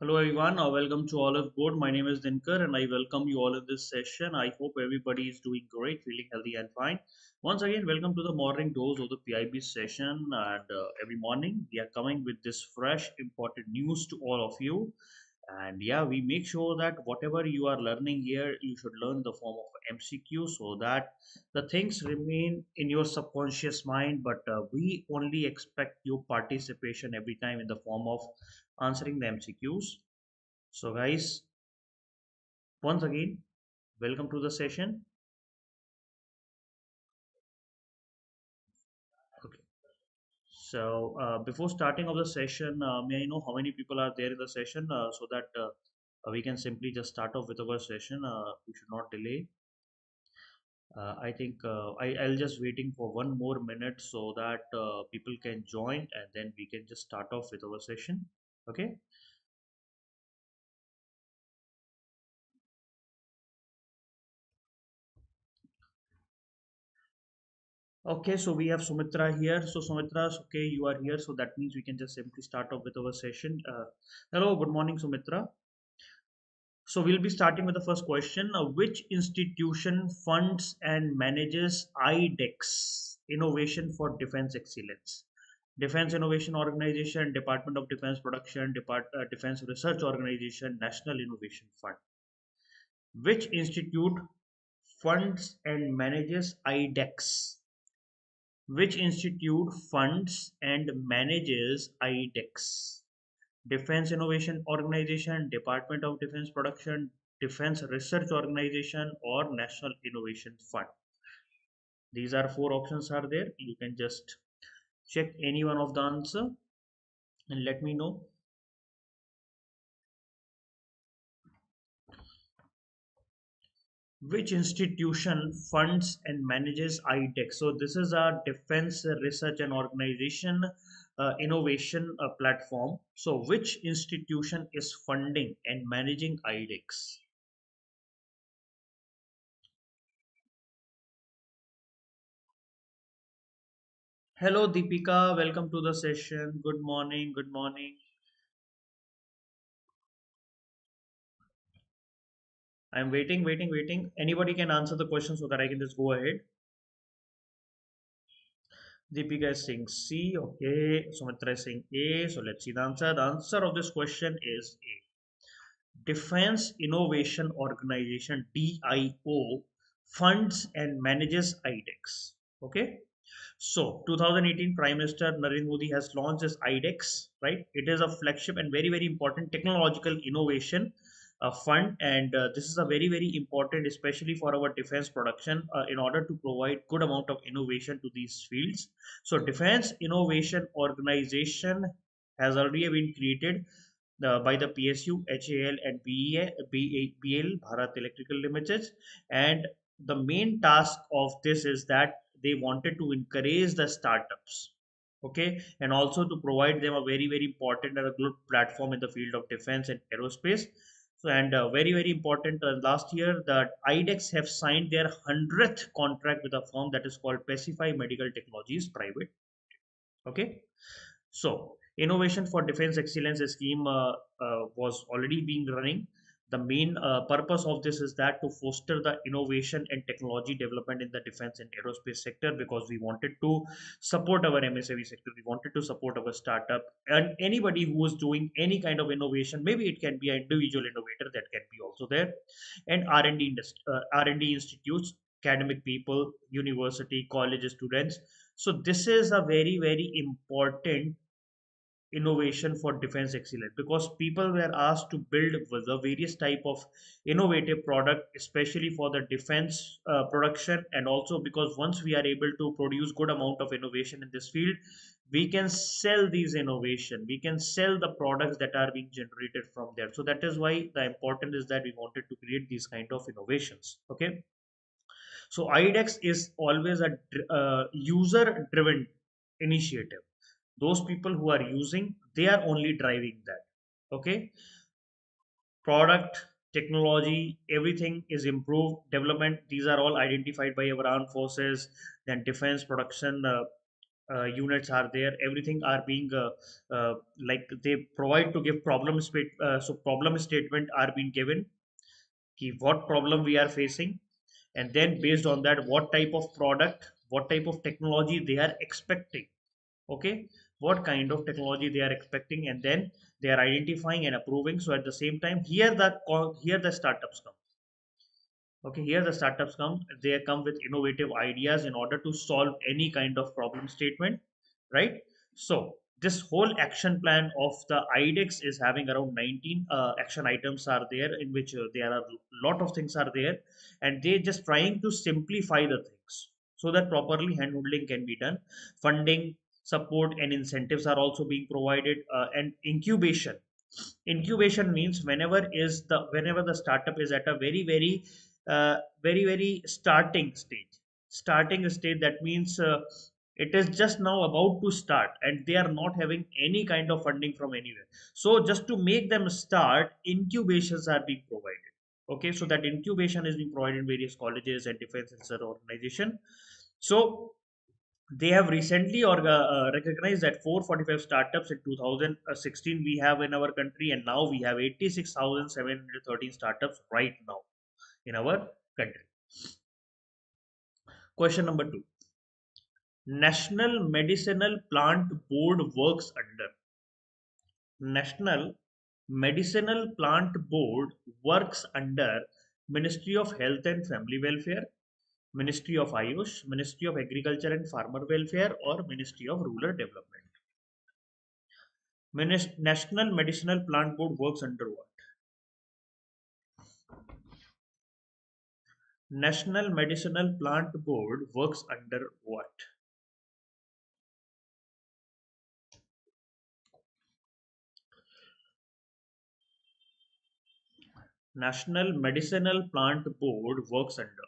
Hello everyone, welcome to Oliveboard. My name is Dinkar and I welcome you all in this session. I hope everybody is doing great, feeling healthy and fine. Once again, welcome to the morning dose of the PIB session. And every morning we are coming with this fresh, important news to all of you. And yeah, we make sure that whatever you are learning here, you should learn the form of MCQ so that the things remain in your subconscious mind. But we only expect your participation every time in the form of answering the MCQs. So guys, once again, welcome to the session. Okay. So before starting of the session, may I know how many people are there in the session so that we can simply just start off with our session. We should not delay. I think I'll just waiting for one more minute so that people can join and then we can just start off with our session. Okay. Okay, so we have Sumitra here. So Sumitra, okay, you are here. So that means we can just simply start off with our session. Hello, good morning, Sumitra. So we'll be starting with the first question. Which institution funds and manages IDEX, Innovation for Defense Excellence? Defense Innovation Organization, Department of Defense Production, Defense Research Organization, National Innovation Fund. Which institute funds and manages IDEX? Which institute funds and manages IDEX? Defense Innovation Organization, Department of Defense Production, Defense Research Organization, or National Innovation Fund. These are four options are there. You can just check any one of the answer and let me know. Which institution funds and manages IDEX? So this is a defense research and organization innovation platform. So which institution is funding and managing IDEX? Hello Deepika, welcome to the session. Good morning, good morning. I'm waiting, waiting, waiting. Anybody can answer the question so that I can just go ahead. Deepika is saying C, okay. Sumitra is saying A. So let's see the answer. The answer of this question is A. Defense Innovation Organization DIO funds and manages IDEX. Okay. So 2018 Prime Minister Narendra Modi has launched this IDEX, right? It is a flagship and very, very important technological innovation fund, and this is a very, very important, especially for our defense production, in order to provide good amount of innovation to these fields. So Defense Innovation Organization has already been created by the PSU, HAL, and BEL, Bharat Electrical Limited, and the main task of this is that they wanted to encourage the startups, okay, and also to provide them a very, very important and a good platform in the field of defense and aerospace. So and very, very important, last year the IDEX have signed their 100th contract with a firm that is called Pacify Medical Technologies Private. Okay, so innovation for defense excellence scheme was already being running. The main purpose of this is that to foster the innovation and technology development in the defense and aerospace sector, because we wanted to support our MSME sector, we wanted to support our startup and anybody who is doing any kind of innovation. Maybe it can be an individual innovator that can be also there, and R&D institutes, academic people, university, college students. So this is a very, very important innovation for defense excellence, because people were asked to build with the various type of innovative product, especially for the defense production, and also because once we are able to produce good amount of innovation in this field, we can sell these innovation, we can sell the products that are being generated from there. So that is why the important is that we wanted to create these kind of innovations. Okay, so IDEX is always a user driven initiative. Those people who are using, they are only driving that. Okay, product, technology, everything is improved, development, these are all identified by our armed forces, then defense production, units are there, everything are being like they provide to give so problem statement are being given, ki what problem we are facing, and then based on that what type of product, what type of technology they are expecting. Okay, what kind of technology they are expecting, and then they are identifying and approving. So at the same time, here the startups come. Okay, here the startups come. They come with innovative ideas in order to solve any kind of problem statement, right? So this whole action plan of the IDEX is having around 19 action items are there, in which there are a lot of things are there, and they just trying to simplify the things so that properly handholding can be done. Funding, support, and incentives are also being provided, and incubation. Incubation means whenever the startup is at a very starting stage. That means it is just now about to start and they are not having any kind of funding from anywhere. So just to make them start, incubations are being provided. Okay, so that incubation is being provided in various colleges and defense and research organization. So they have recently recognized that 445 startups in 2016 we have in our country, and now we have 86,713 startups right now in our country. Question number 2. National Medicinal Plant Board works under. National Medicinal Plant Board works under Ministry of Health and Family Welfare, Ministry of Ayush, Ministry of Agriculture and Farmer Welfare, or Ministry of Rural Development. National Medicinal Plant Board works under what? National Medicinal Plant Board works under what? National Medicinal Plant Board works under.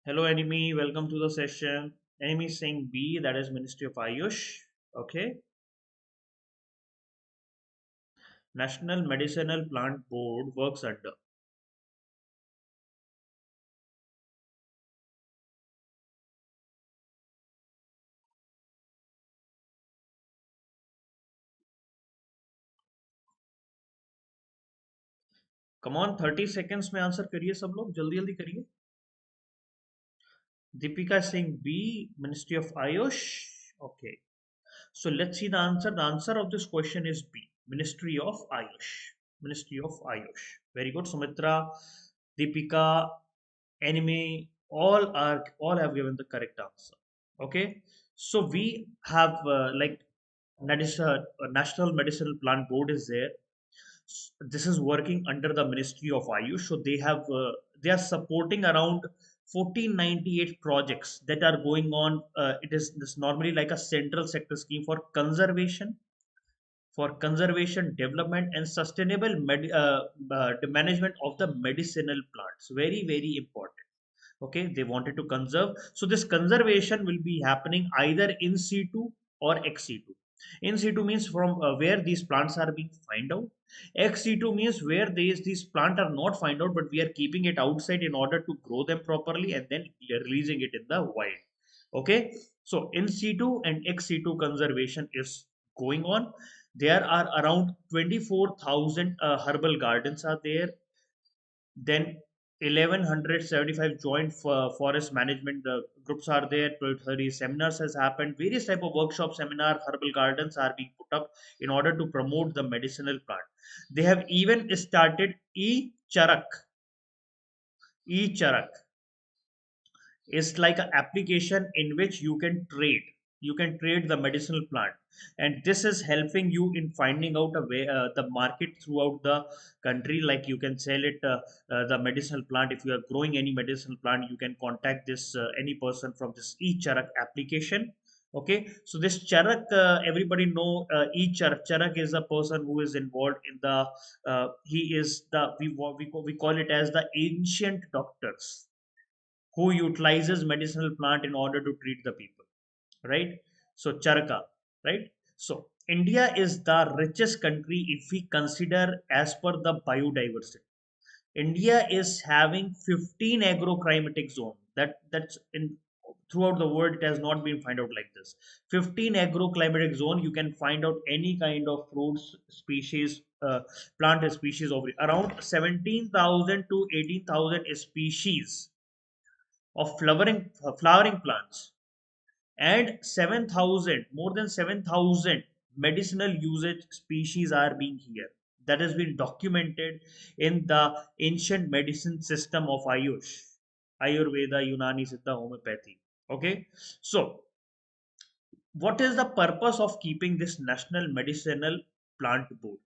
Hello, enemy. Welcome to the session. Enemy is saying B, that is Ministry of Ayush. Okay. National Medicinal Plant Board works under. Come on, 30 seconds में answer करिए सब लोग, जल्दी जल्दी करिए. Deepika is saying B, Ministry of Ayush. Okay. So let's see the answer. The answer of this question is B, Ministry of Ayush. Ministry of Ayush. Very good. Sumitra, Deepika, Anime, all have given the correct answer. Okay. So we have that is National Medicinal Plant Board is there. This is working under the Ministry of Ayush. So they are supporting around 1498 projects that are going on. It is this normally like a central sector scheme for conservation, development, and sustainable management of the medicinal plants. Very, very important. Okay, they wanted to conserve. So this conservation will be happening either in situ or ex situ. In situ means from where these plants are being find out. Ex situ means where these plant are not find out, but we are keeping it outside in order to grow them properly and then we are releasing it in the wild. Okay, so in situ and ex situ conservation is going on. There are around 24,000 herbal gardens are there. Then 1175 joint forest management groups are there. 30 seminars has happened. Various type of workshop, seminar, herbal gardens are being put up in order to promote the medicinal plant. They have even started e-charak. E-charak is like an application in which you can trade the medicinal plant, and this is helping you in finding out a way the market throughout the country. Like you can sell it the medicinal plant. If you are growing any medicinal plant, you can contact this any person from this e-charak application. Okay, so this charak, everybody know charak is a person who is involved in the he is the we call it as the ancient doctors who utilizes medicinal plant in order to treat the people, right? So charaka, right? So India is the richest country if we consider as per the biodiversity. India is having 15 agroclimatic zone. That's in throughout the world. It has not been found out like this. 15 agroclimatic zone. You can find out any kind of fruits species, plant species over around 17,000 to 18,000 species of flowering plants, and 7,000, more than 7,000 medicinal usage species are being here. That has been documented in the ancient medicine system of Ayurveda, Unani, Siddha, homeopathy. Okay, so what is the purpose of keeping this national medicinal plant board?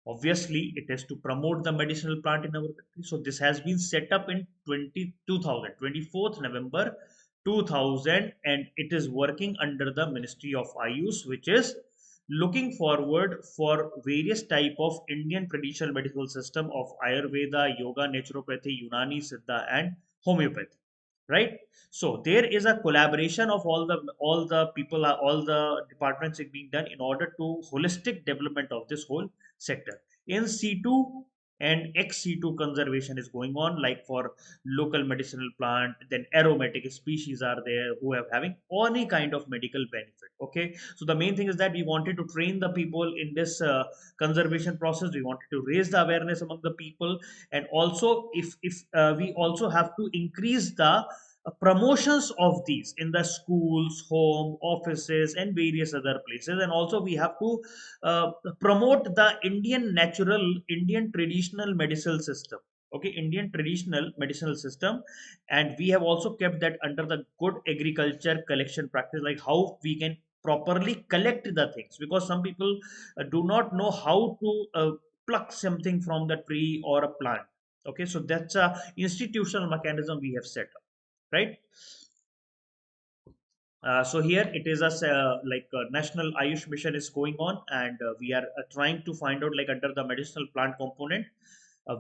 Obviously, it is to promote the medicinal plant in our country. So this has been set up in 2000 24th November 2000, and it is working under the Ministry of Ayush, which is looking forward for various type of Indian traditional medical system of Ayurveda, Yoga, Naturopathy, Unani, Siddha, and homeopathy. Right. So there is a collaboration of all the people, all the departments being done in order to holistic development of this whole sector. In C2 and ex-C2 conservation is going on, like for local medicinal plant, then aromatic species are there who have having any kind of medical benefit. Okay, so the main thing is that we wanted to train the people in this conservation process. We wanted to raise the awareness among the people, and also if we also have to increase the promotions of these in the schools, home, offices, and various other places. And also we have to uh, promote the Indian traditional medicinal system. Okay, Indian traditional medicinal system. And we have also kept that under the good agriculture collection practice, like how we can properly collect the things, because some people do not know how to pluck something from the tree or a plant. Okay, so that's a institutional mechanism we have set up, right? So here it is like a national Ayush mission is going on, and we are trying to find out, like under the medicinal plant component,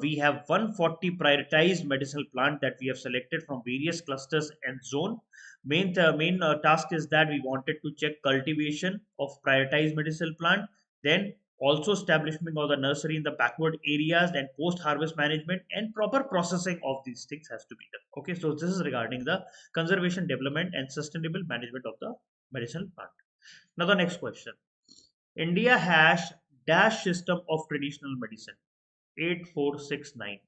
we have 140 prioritized medicinal plant that we have selected from various clusters and zone. Main task is that we wanted to check cultivation of prioritized medicinal plant, then also establishment of the nursery in the backward areas, then post harvest management and proper processing of these things has to be done. Okay, so this is regarding the conservation, development, and sustainable management of the medicinal plant. Now the next question: India has dash system of traditional medicine. 8469.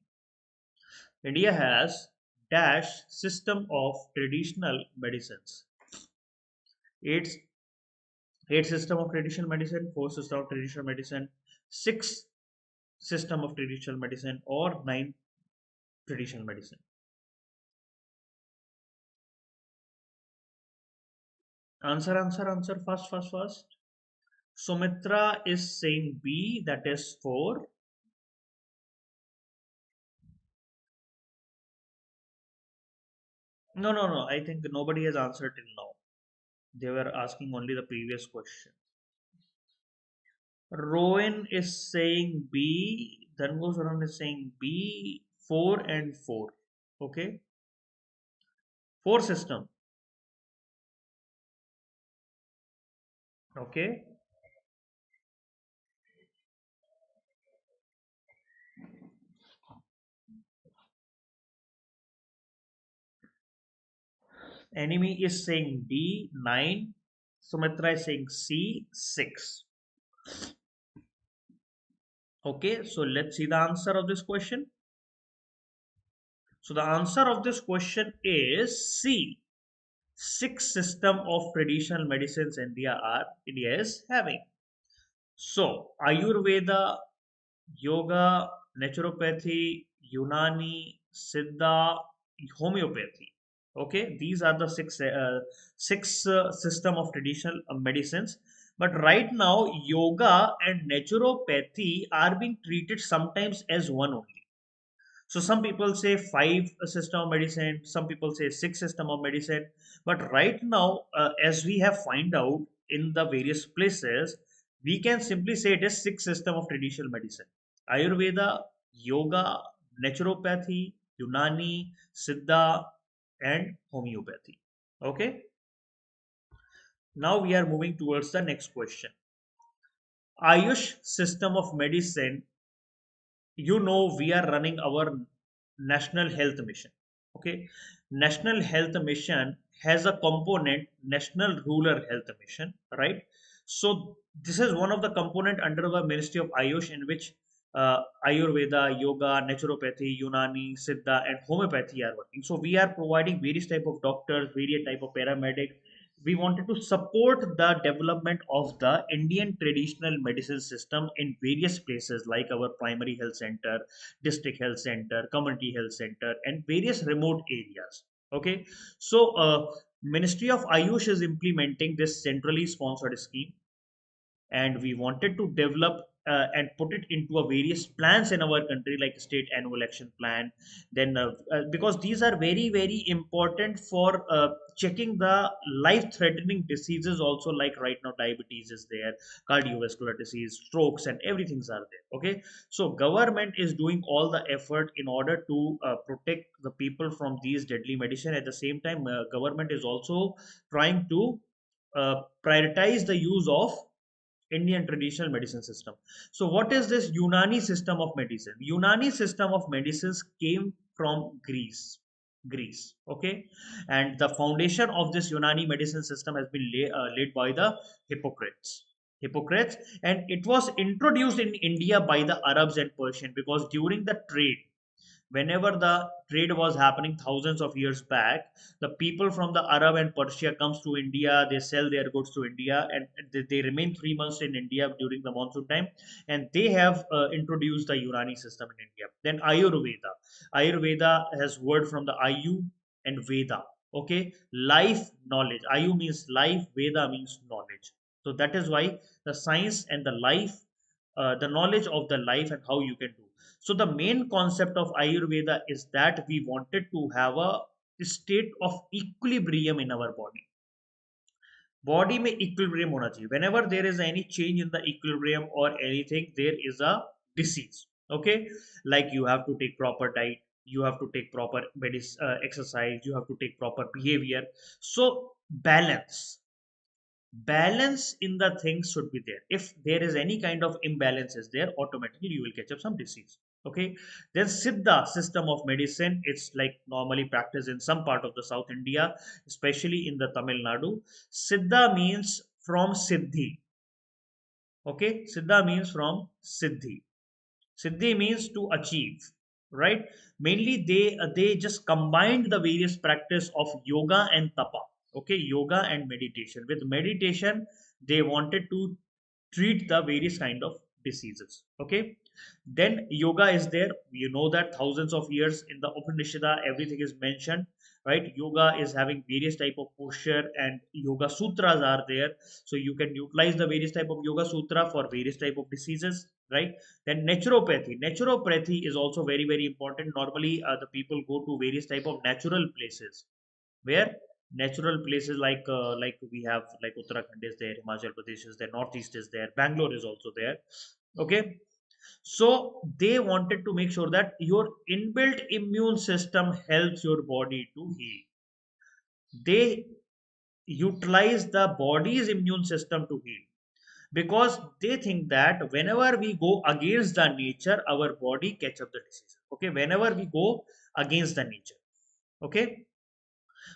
India has dash system of traditional medicines. Eight, eight system of traditional medicine, four system of traditional medicine, six system of traditional medicine, or nine traditional medicine. Answer, fast, fast, fast. Sumitra is saying B, that is four. No, no, no. I think nobody has answered till now. They were asking only the previous question. Rowan is saying B. Then goes around is saying B, 4 and 4. Okay. 4 system. Okay. Enemy is saying D, 9. Sumitra is saying C, 6. Okay. So let's see the answer of this question. So the answer of this question is C. 6 system of traditional medicines India is having. So Ayurveda, Yoga, Naturopathy, Unani, Siddha, homeopathy. Okay, these are the six system of traditional medicines. But right now, yoga and naturopathy are being treated sometimes as one only. So some people say five system of medicine, some people say six system of medicine. But right now, as we have find out in the various places, we can simply say it is six system of traditional medicine: Ayurveda, Yoga, Naturopathy, Unani, Siddha, and homeopathy. Okay. Now we are moving towards the next question. Ayush system of medicine we are running our national health mission. Okay, national health mission has a component national rural health mission, right? So this is one of the component under the Ministry of Ayush, in which Ayurveda, yoga, naturopathy, Unani, Siddha and homeopathy are working. So we are providing various type of doctors, various type of paramedics. We wanted to support the development of the Indian traditional medicine system in various places like our primary health center, district health center, community health center, and various remote areas. Okay, so Ministry of Ayush is implementing this centrally sponsored scheme, and we wanted to develop and put it into a various plans in our country like state annual action plan. Then because these are very very important for checking the life threatening diseases also, like right now diabetes is there, cardiovascular disease, strokes and everything's are there. Okay, so government is doing all the effort in order to protect the people from these deadly medicine. At the same time, government is also trying to prioritize the use of Indian traditional medicine system. So, what is this Unani system of medicine? Unani system of medicines came from Greece. Greece, okay, and the foundation of this Unani medicine system has been laid by the Hippocrates. Hippocrates, and it was introduced in India by the Arabs and Persian, because during the trade, whenever the trade was happening thousands of years back, the people from the Arab and Persia comes to India, they sell their goods to India, and they remain 3 months in India during the monsoon time, and they have introduced the Unani system in India. Then Ayurveda has word from the Ayu and Veda. Okay, life, knowledge. Ayu means life, Veda means knowledge. So that is why the science and the life, the knowledge of the life and how you can do. So the main concept of Ayurveda is that we wanted to have a state of equilibrium in our body. Body में equilibrium होना चाहिए. Whenever there is any change in the equilibrium or anything, there is a disease. Okay, like you have to take proper diet, you have to take proper exercise, you have to take proper behavior. So balance, balance in the things should be there. If there is any kind of imbalance is there, automatically you will catch up some disease. Okay, then Siddha system of medicine, it's like normally practiced in some part of the South India, especially in the Tamil Nadu. Siddha means from Siddhi. Okay, Siddha means from Siddhi. Siddhi means to achieve, right? Mainly they just combined the various practice of yoga and tapa. Okay, yoga and meditation. With meditation, they wanted to treat the various kind of diseases. Okay, then yoga is there. You know that thousands of years in the Upanishad everything is mentioned, right? Yoga is having various type of posture, and yoga sutras are there, so you can utilize the various type of yoga sutra for various type of diseases, right? Then naturopathy is also very very important. Normally the people go to various type of natural places, where natural places like we have like Uttarakhand is there, Himachal Pradesh is there, Northeast is there, Bangalore is also there. Okay, so they wanted to make sure that your inbuilt immune system helps your body to heal. They utilize the body's immune system to heal, because they think that whenever we go against the nature, our body catch up the disease. Okay, whenever we go against the nature. Okay,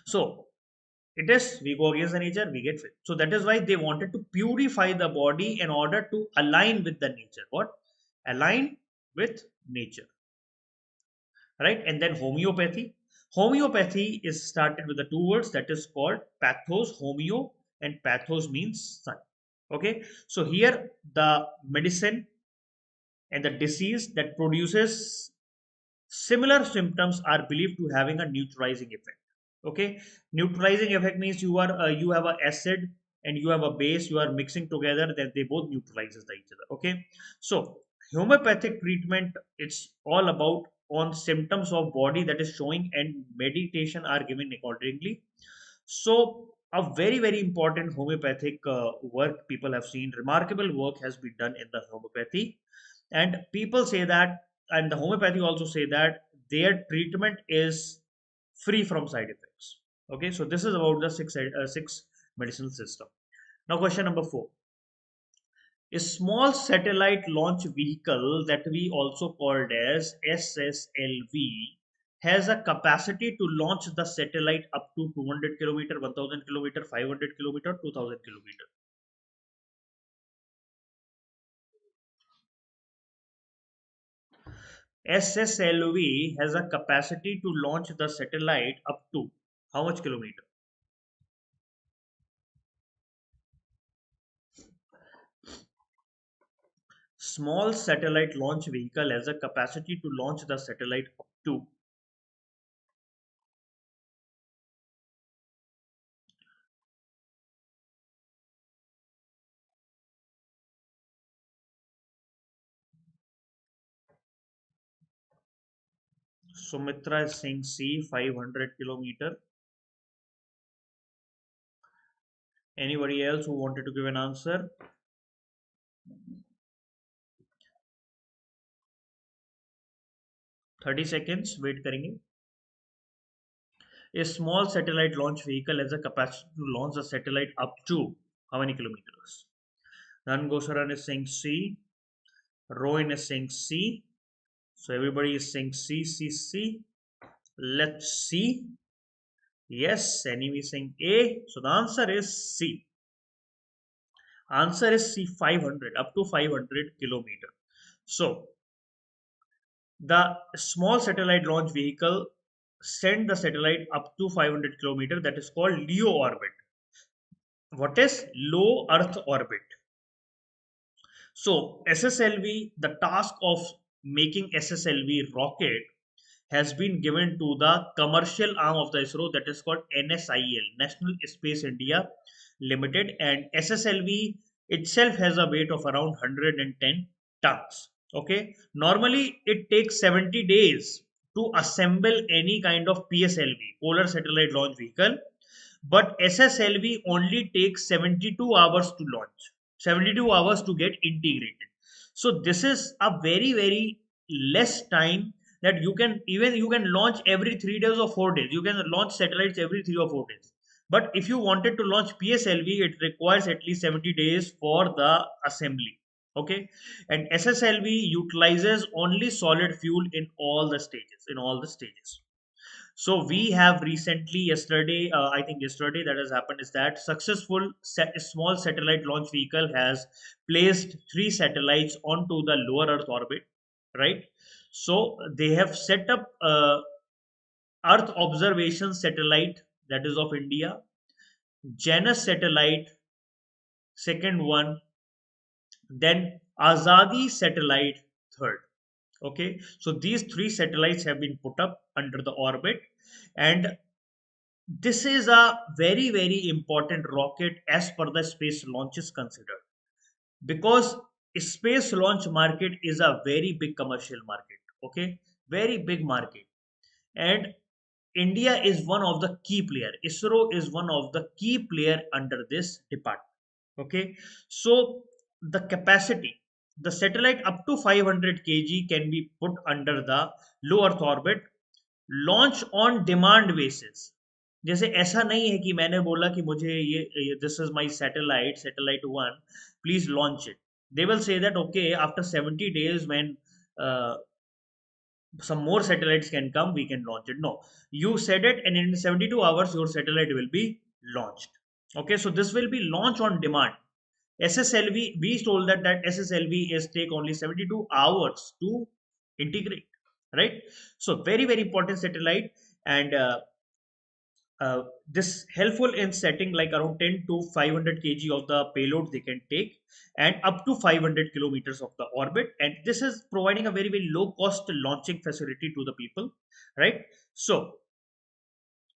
so it is, we go against the nature, we get fit. So that is why they wanted to purify the body in order to align with the nature. What? Align with nature, right? And then homeopathy. Homeopathy is started with the two words that is called pathos, homeo, and pathos means sun. Okay, so here the medicine and the disease that produces similar symptoms are believed to having a neutralizing effect. Okay, neutralizing effect means you have a acid and you have a base, you are mixing together, then they both neutralizes the each other. Okay, so homeopathic treatment, it's all about on symptoms of body that is showing, and meditation are given accordingly. So a very very important homeopathic work people have seen, remarkable work has been done in the homeopathy. And people say that, and the homeopathy also say that their treatment is free from side effects. Okay, so this is about the six medicinal system. Now question number 4. A small satellite launch vehicle that we also called as SSLV has a capacity to launch the satellite up to 200 kilometer, 1000 kilometer, 500 kilometer, 2000 kilometer. SSLV has a capacity to launch the satellite up to how much kilometer? Small satellite launch vehicle has a capacity to launch the satellite up to. Sumitra is saying C, 500 kilometer. Anybody else who wanted to give an answer? 30 seconds wait करेंगे. A small satellite launch vehicle has a capacity to launch the satellite up to how many kilometers? Rangosaran is saying C. Rowan is saying C. So everybody is saying C, C, C. Let's see. Yes, enemy is saying A. So the answer is C. Answer is C, 500, up to 500 kilometer. So the small satellite launch vehicle send the satellite up to 500 kilometer. That is called LEO orbit. What is low Earth orbit? So SSLV, the task of making SSLV rocket has been given to the commercial arm of the ISRO, that is called NSIL, National Space India Limited, and SSLV itself has a weight of around 110 tons. Okay, normally it takes 70 days to assemble any kind of PSLV, Polar Satellite Launch Vehicle, but SSLV only takes 72 hours to launch, 72 hours to get integrated. So this is a very less time that you can launch every 3 days or 4 days. You can launch satellites every 3 or 4 days. But if you wanted to launch PSLV, it requires at least 70 days for the assembly. Okay, and SSLV utilizes only solid fuel in all the stages. So we have recently, yesterday, I think yesterday that has happened is that small satellite launch vehicle has placed 3 satellites onto the lower Earth orbit, right? So they have set up Earth observation satellite, that is of India, Janus satellite, second one, then Azadi satellite, third. Okay, so these 3 satellites have been put up under the orbit, and this is a very important rocket as per the space launch is considered, because space launch market is a very big commercial market. Okay, very big market, and India is one of the key player. ISRO is one of the key player under this department. Okay, so the capacity, the satellite up to 500 kg can be put under the low Earth orbit, launch on demand basis. जैसे ऐसा नहीं है कि मैंने बोला कि मुझे ये this is my satellite one, please launch it. They will say that okay, after 70 days when uh, some more satellites can come, we can launch it. No, you said it, and in 72 hours your satellite will be launched. Okay, so this will be launch on demand. SSLV, we told that SSLV is take only 72 hours to integrate, right? So very important satellite, and this helpful in setting like around 10 to 500 kg of the payload they can take, and up to 500 kilometers of the orbit, and this is providing a very low cost launching facility to the people, right? So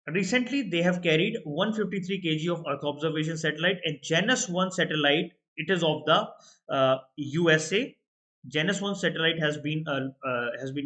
recently they have carried 153 kg of Earth observation satellite, and Janus 1 satellite, it is of the USA. Janus 1 satellite has been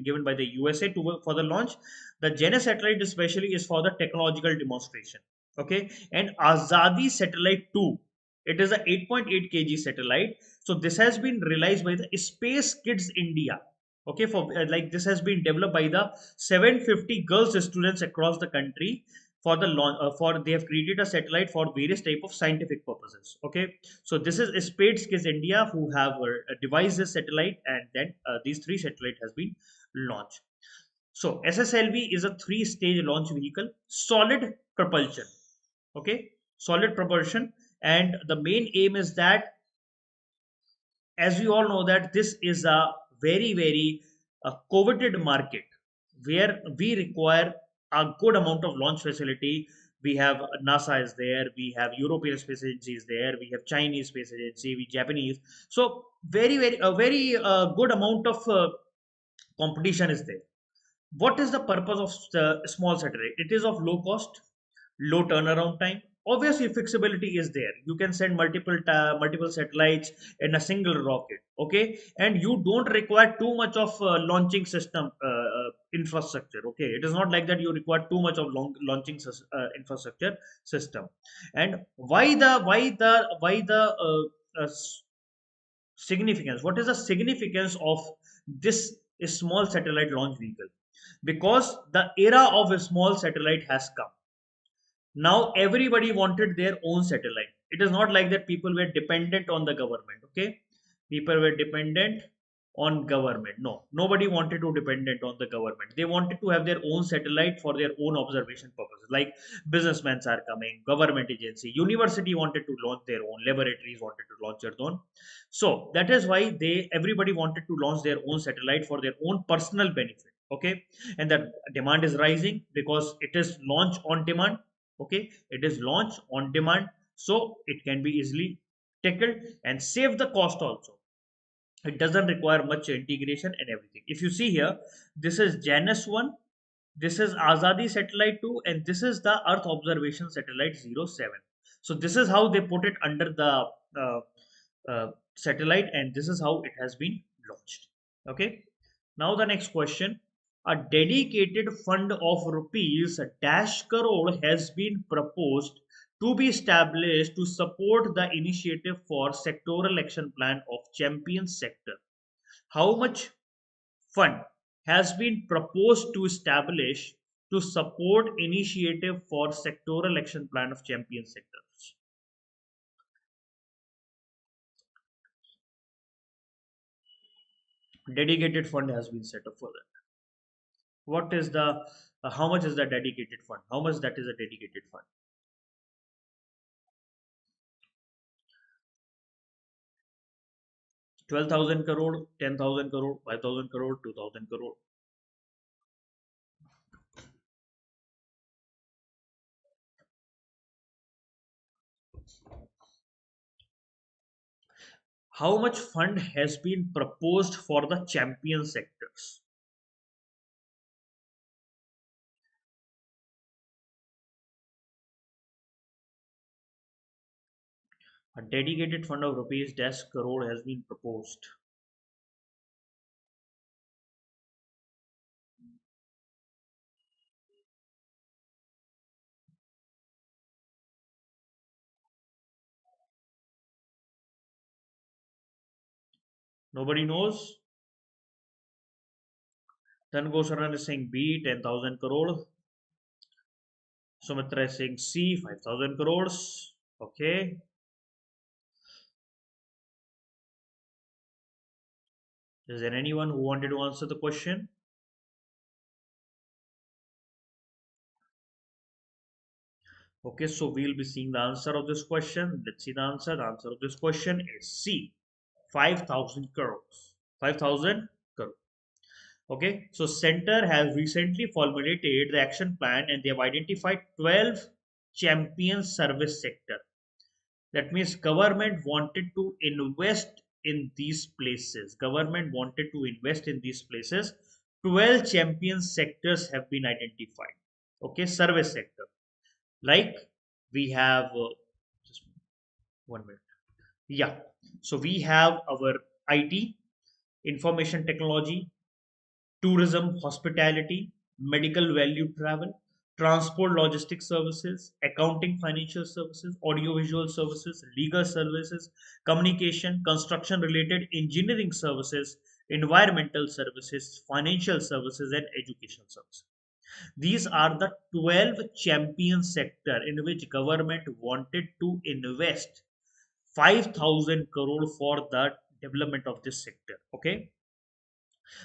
given by the USA to for the launch. The Janus satellite especially is for the technological demonstration. Okay, and Azadi satellite 2, it is a 8.8 kg satellite. So this has been realized by the Space Kids India. Okay, for like this has been developed by the 750 girls students across the country for the launch for they have created a satellite for various type of scientific purposes. Okay, so this is SpaceX India who have devised this satellite, and then these three satellite has been launched. So SSLV is a three-stage launch vehicle, solid propulsion. Okay, solid propulsion, and the main aim is that, as we all know, that this is a very coveted market where we require a good amount of launch facility. We have NASA is there, we have European Space Agency is there, we have Chinese Space Agency, we Japanese. So very good amount of competition is there. What is the purpose of the small satellite? It is of low cost, low turnaround time. Obviously, flexibility is there. You can send multiple satellites in a single rocket. Okay, and you don't require too much of launching system infrastructure. Okay, it is not like that you require too much of launching infrastructure system. And why the significance? What is the significance of this small satellite launch vehicle? Because the era of a small satellite has come. Now everybody wanted their own satellite. It is not like that people were dependent on the government. Okay, people were dependent on government. No, nobody wanted to dependent on the government. They wanted to have their own satellite for their own observation purposes. Like businessmen are coming, government agency, university wanted to launch their own, laboratories wanted to launch their own. So that is why they everybody wanted to launch their own satellite for their own personal benefit. Okay, and that demand is rising because it is launch on demand. Okay, it is launch on demand, so it can be easily tackled and save the cost also. It doesn't require much integration and everything. If you see here, this is Janus 1, this is Azadi satellite 2, and this is the Earth observation satellite 07. So this is how they put it under the uh, satellite, and this is how it has been launched. Okay, now the next question. A dedicated fund of rupees dash crore has been proposed to be established to support the initiative for sectoral action plan of champion sector. How much fund has been proposed to establish to support initiative for sectoral action plan of champion sectors? Dedicated fund has been set up for that. What is the how much is the dedicated fund? How much that is a dedicated fund? 12,000 crore, 10,000 crore, 5,000 crore, 2,000 crore. How much fund has been proposed for the champion sectors? A dedicated fund of rupees dash crore has been proposed. Nobody knows. Then Gosaran is saying B, 10,000 crore. Sumitra is saying C, 5,000 crores. Okay. Is there anyone who wanted to answer the question? Okay, so we'll be seeing the answer of this question. Let's see the answer. The answer of this question is C, 5,000 crores. 5,000 crores. Okay, so Center has recently formulated the action plan and they have identified 12 champion service sector. That means government wanted to invest in these places. Government wanted to invest in these places. 12 champion sectors have been identified. Okay, service sector. Like we have, just 1 minute. Yeah, so we have our IT, information technology, tourism, hospitality, medical value travel, transport logistics services, accounting financial services, audiovisual services, legal services, communication, construction related engineering services, environmental services, financial services, and education services. These are the 12 champion sector in which government wanted to invest 5,000 crore for the development of this sector. Okay,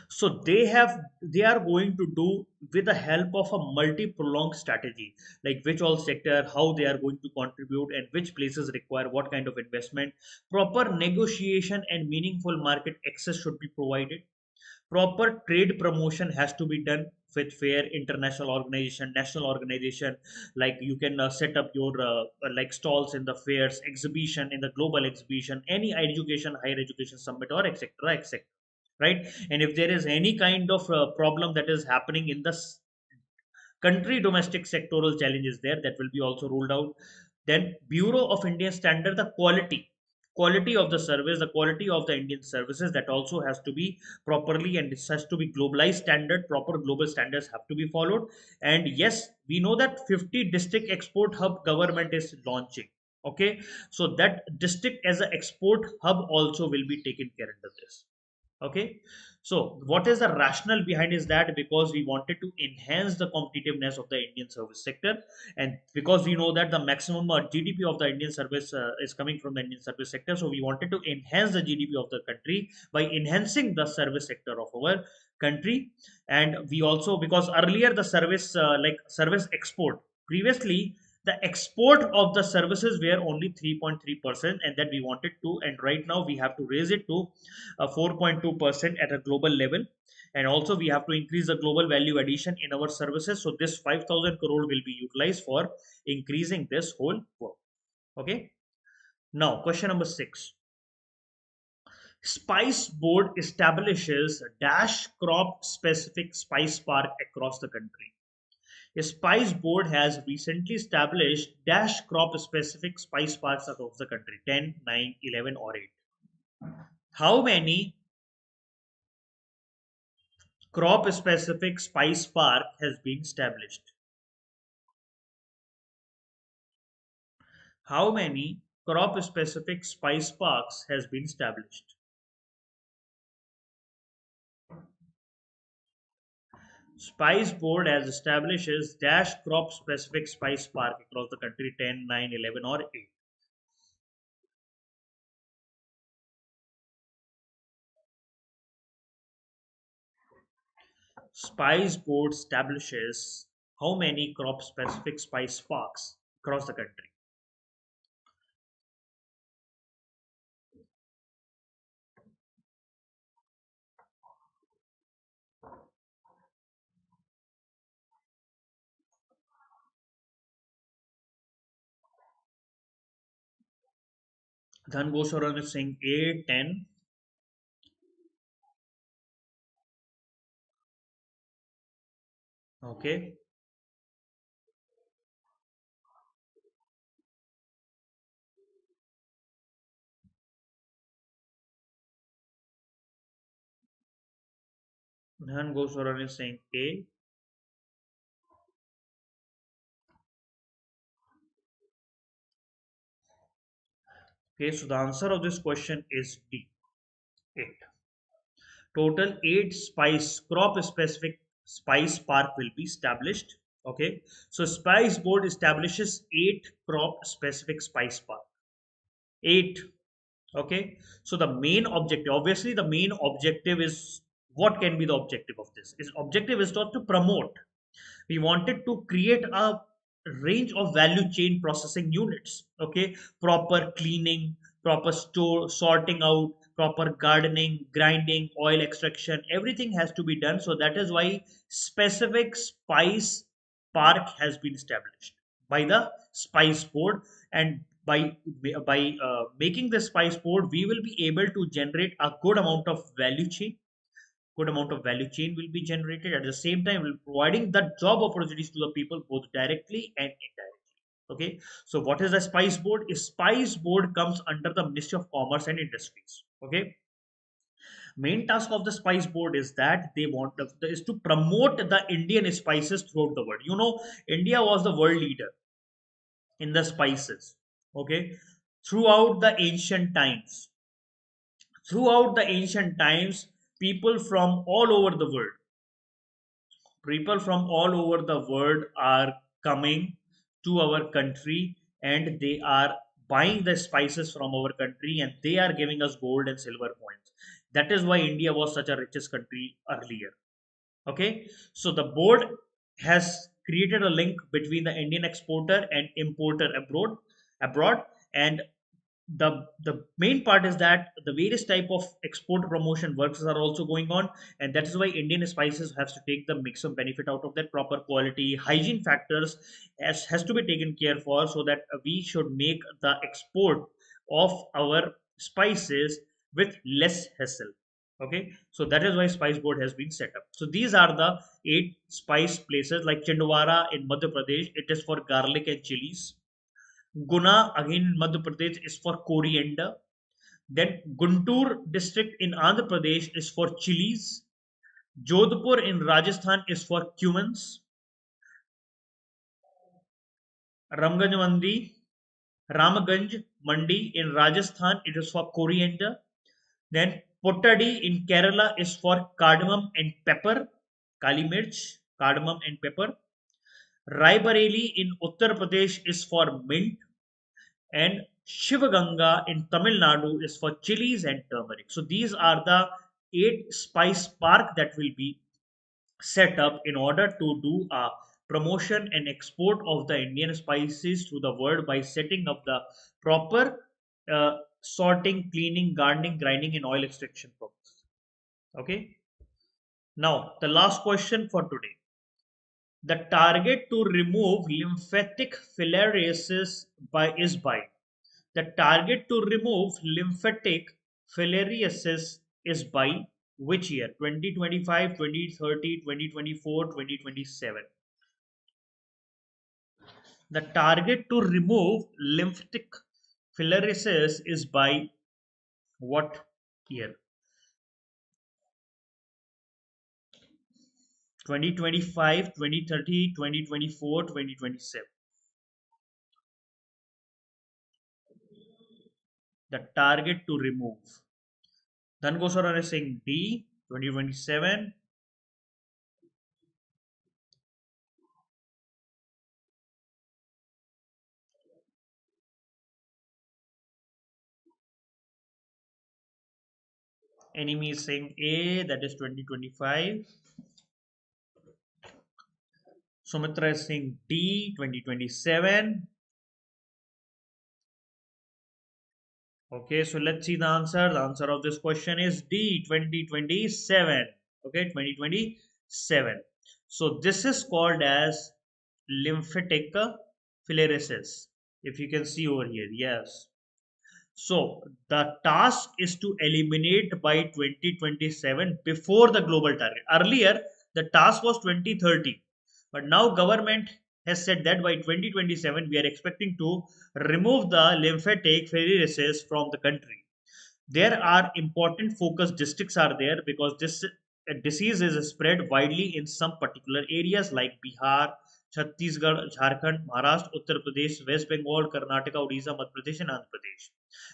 so they are going to do with the help of a multi-pronged strategy, like which all sector, how they are going to contribute, and which places require what kind of investment. Proper negotiation and meaningful market access should be provided. Proper trade promotion has to be done with fair international organization, national organization, like you can set up your like stalls in the fairs, exhibition, in the global exhibition, any education, higher education summit, or etc etc, right? And if there is any kind of problem that is happening in the country domestic sectoral challenges there, that will be also ruled out. Then Bureau of Indian Standard, the quality of the service, the quality of the Indian services, that also has to be properly, and this has to be globalized standard, proper global standards have to be followed. And yes, we know that 50 district export hub government is launching. Okay, so that district as an export hub also will be taken care under this. Okay, so what is the rationale behind is that because we wanted to enhance the competitiveness of the Indian service sector, and because we know that the maximum GDP of the Indian service is coming from the Indian service sector, so we wanted to enhance the GDP of the country by enhancing the service sector of our country. And we also, because earlier the service like service export, previously the export of the services were only 3.3%, and that we wanted to, and right now we have to raise it to 4.2% at a global level. And also we have to increase the global value addition in our services, so this 5,000 crore will be utilized for increasing this whole work. Okay, now question number 6. Spice Board establishes dash crop specific spice park across the country. A Spice Board has recently established dash crop specific spice parks across the country, 10, 9, 11, or 8. How many crop specific spice park has been established? How many crop specific spice parks has been established? Spice Board has establishes dash crop specific spice park across the country, 10, 9, 11, or 8. Spice Board establishes how many crop specific spice parks across the country? Dhan Goswaran is saying 8, 10. Okay. Dhan Goswaran is saying A. Okay, so the answer of this question is D, 8. Total 8 spice crop specific spice park will be established. Okay, so Spice Board establishes 8 crop specific spice park. 8. Okay, so the main objective, obviously the main objective is, what can be the objective of this? Its objective is not to promote. We wanted to create a range of value chain processing units. Okay, proper cleaning, proper store sorting out, proper gardening, grinding, oil extraction, everything has to be done. So that is why specific spice park has been established by the Spice Board. And by making the Spice Board, we will be able to generate a good amount of value chain. Good amount of value chain will be generated. At the same time, we're providing the job opportunities to the people both directly and indirectly. Okay, so what is the Spice Board? A Spice Board comes under the Ministry of Commerce and Industries. Okay, main task of the Spice Board is that they want is to promote the Indian spices throughout the world. You know, India was the world leader in the spices. Okay, throughout the ancient times, throughout the ancient times, people from all over the world, People from all over the world are coming to our country, and they are buying the spices from our country, and they are giving us gold and silver coins. That is why India was such a richest country earlier. Okay, so the board has created a link between the Indian exporter and importer abroad, and the main part is that the various type of export promotion works are also going on, and that is why Indian spices has to take the maximum benefit out of that. Proper quality hygiene factors has to be taken care for, so that we should make the export of our spices with less hassle. Okay, so that is why spice board has been set up. So these are the 8 spice places, like Chindwara in Madhya Pradesh, it is for garlic and chilies. Guna again in Madhya Pradesh is for coriander. Then Guntur district in Andhra Pradesh is for chilies. Jodhpur in Rajasthan is for cumins. Ramganj Mandi, Ramganj Mandi in Rajasthan, it is for coriander. Then Pottadi in Kerala is for cardamom and pepper, Kali Mirch, cardamom and pepper. Raebareli in Uttar Pradesh is for mint, and Shivaganga in Tamil Nadu is for chilies and turmeric. So these are the 8 spice park that will be set up in order to do a promotion and export of the Indian spices to the world by setting up the proper sorting, cleaning, gardening, grinding, and oil extraction process. Okay. Now the last question for today. The target to remove lymphatic filariasis by the target to remove lymphatic filariasis is by which year? 2025, 2030, 2024, 2027. The target to remove lymphatic filariasis is by what year? 2025, 2030, 2024, 2027. The target to remove. Dhangosaran is saying D, 2027. Enemy is saying A, that is 2025. Sumitra is saying D, 2027. Okay, so let's see the answer. The answer of this question is D, 2027. Okay, 2027. So this is called as lymphatic filariasis. If you can see over here, yes. So the task is to eliminate by 2027 before the global target. Earlier, the task was 2030, but now government has said that by 2027 we are expecting to remove the lymphatic filariasis from the country. There are important focus districts are there, because this disease is spread widely in some particular areas like Bihar, Chhattisgarh, Jharkhand, Maharashtra, Uttar Pradesh, West Bengal, Karnataka, Odisha, Madhya Pradesh, and Andhra Pradesh.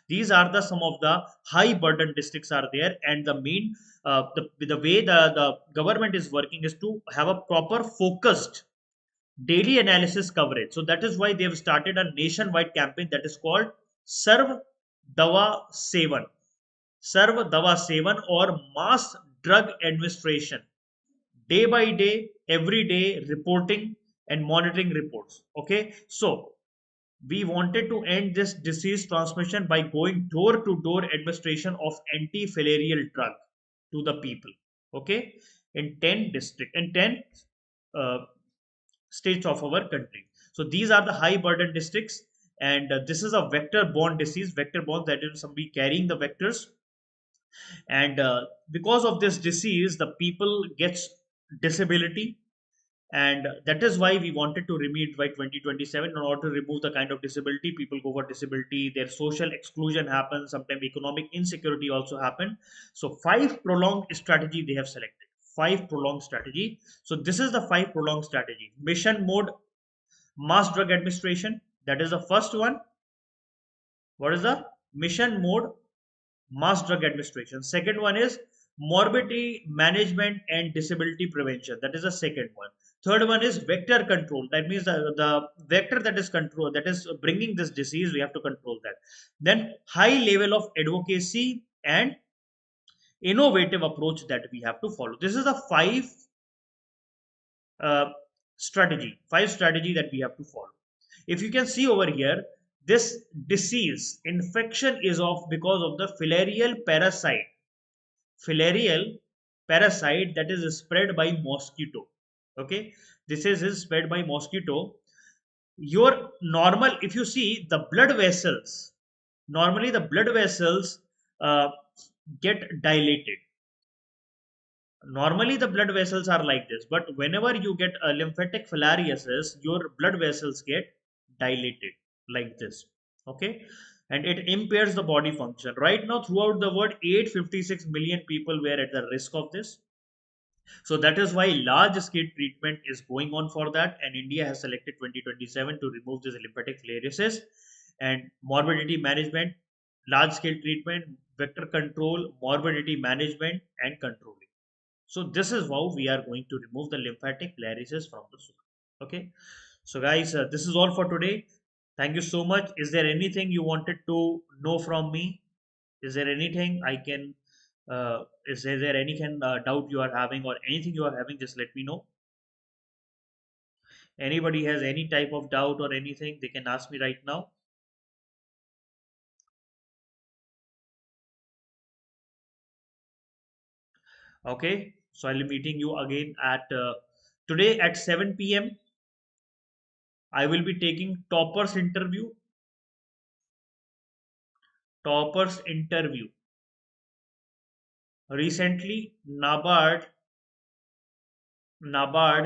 These are the some of the high burden districts are there, and the main the way the government is working is to have a proper focused daily analysis coverage. So that is why they have started a nationwide campaign that is called Sarv Dawa Sevan. Sarv Dawa Sevan, or mass drug administration. Day by day, every day, reporting and monitoring reports. Okay, so we wanted to end this disease transmission by going door to door administration of anti-filarial drug to the people. Okay, in 10 district and 10 uh, states of our country. So these are the high burden districts, and this is a vector borne disease. Vector borne, that is somebody carrying the vectors, and because of this disease the people gets disability, and that is why we wanted to remove it by 2027. In order to remove the kind of disability, people go for disability, their social exclusion happens, sometimes economic insecurity also happen. So 5 prolonged strategy they have selected. 5 prolonged strategy. So this is the 5 prolonged strategy. Mission mode, mass drug administration, that is the first one. What is the mission mode? Mass drug administration. Second one is morbidity management and disability prevention. That is the second one. Third one is vector control. That means the vector that is control, that is bringing this disease, we have to control that. Then high level of advocacy and innovative approach that we have to follow. This is the uh, five strategy that we have to follow. If you can see over here, this disease infection is of because of the filarial parasite that is spread by mosquito. Okay, is spread by mosquito. Your normal, if you see the blood vessels, normally the blood vessels uh, get dilated. Normally the blood vessels are like this, but whenever you get a lymphatic filariasis, your blood vessels get dilated like this. Okay, and it impairs the body function. Right now throughout the world, 856 million people were at the risk of this. So that is why large scale treatment is going on for that, and India has selected 2027 to remove this lymphatic filariasis. And morbidity management, large scale treatment, vector control, morbidity management and controlling. So this is how we are going to remove the lymphatic filariasis from the soil. Okay. So guys, this is all for today. Thank you so much. Is there anything you wanted to know from me? Is there anything I can? Is there any kind doubt you are having or anything you are having? Just let me know. Anybody has any type of doubt or anything, they can ask me right now. Okay. So I'll be meeting you again at today at 7 p.m. I will be taking toppers interview. Toppers interview. Recently, Nabard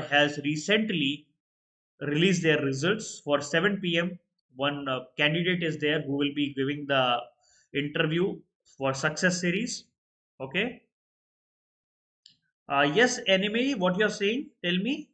has recently released their results for 7 p.m. One candidate is there who will be giving the interview for success series. Okay. Yes, enemy, what you're saying? Tell me.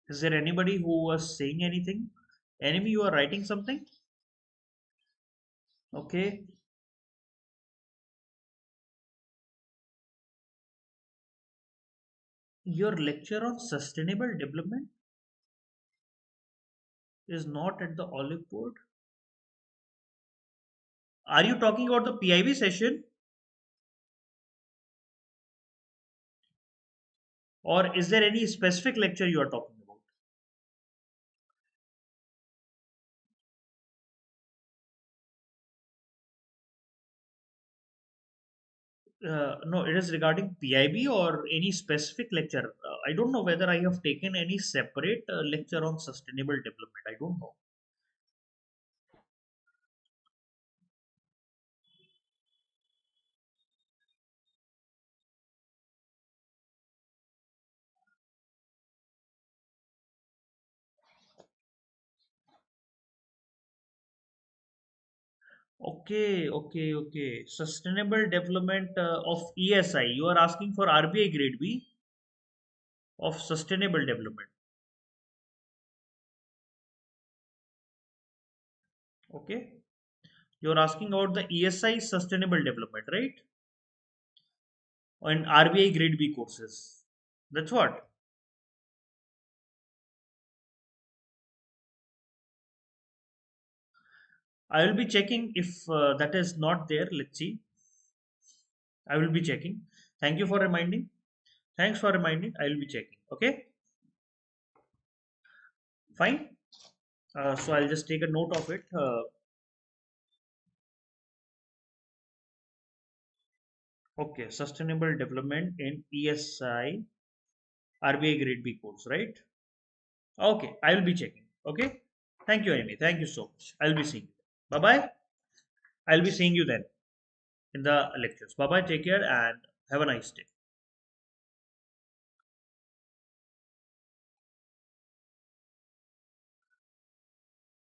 Is there anybody who was saying anything? Enemy, you are writing something? Okay. Your lecture on sustainable development is not at the olive board. Are you talking about the PIB session, or is there any specific lecture you are talking about? No, it is regarding PIB or any specific lecture. I don't know whether I have taken any separate lecture on sustainable development. I don't know. Okay, okay, okay. Sustainable development of ESI. You are asking for RBI Grade B of sustainable development. Okay. You are asking about the ESI sustainable development, right? And RBI Grade B courses. That's what. I will be checking if that is not there. Let's see. I will be checking. Thank you for reminding. Thanks for reminding. I will be checking. Okay. Fine. So I'll just take a note of it. Okay, sustainable development in ESI RBI Grade B course, right? Okay, I will be checking. Okay, thank you, Amy. Thank you so much. I'll be seeing you. Bye bye. I'll be seeing you then in the lectures. Bye bye. Take care and have a nice day.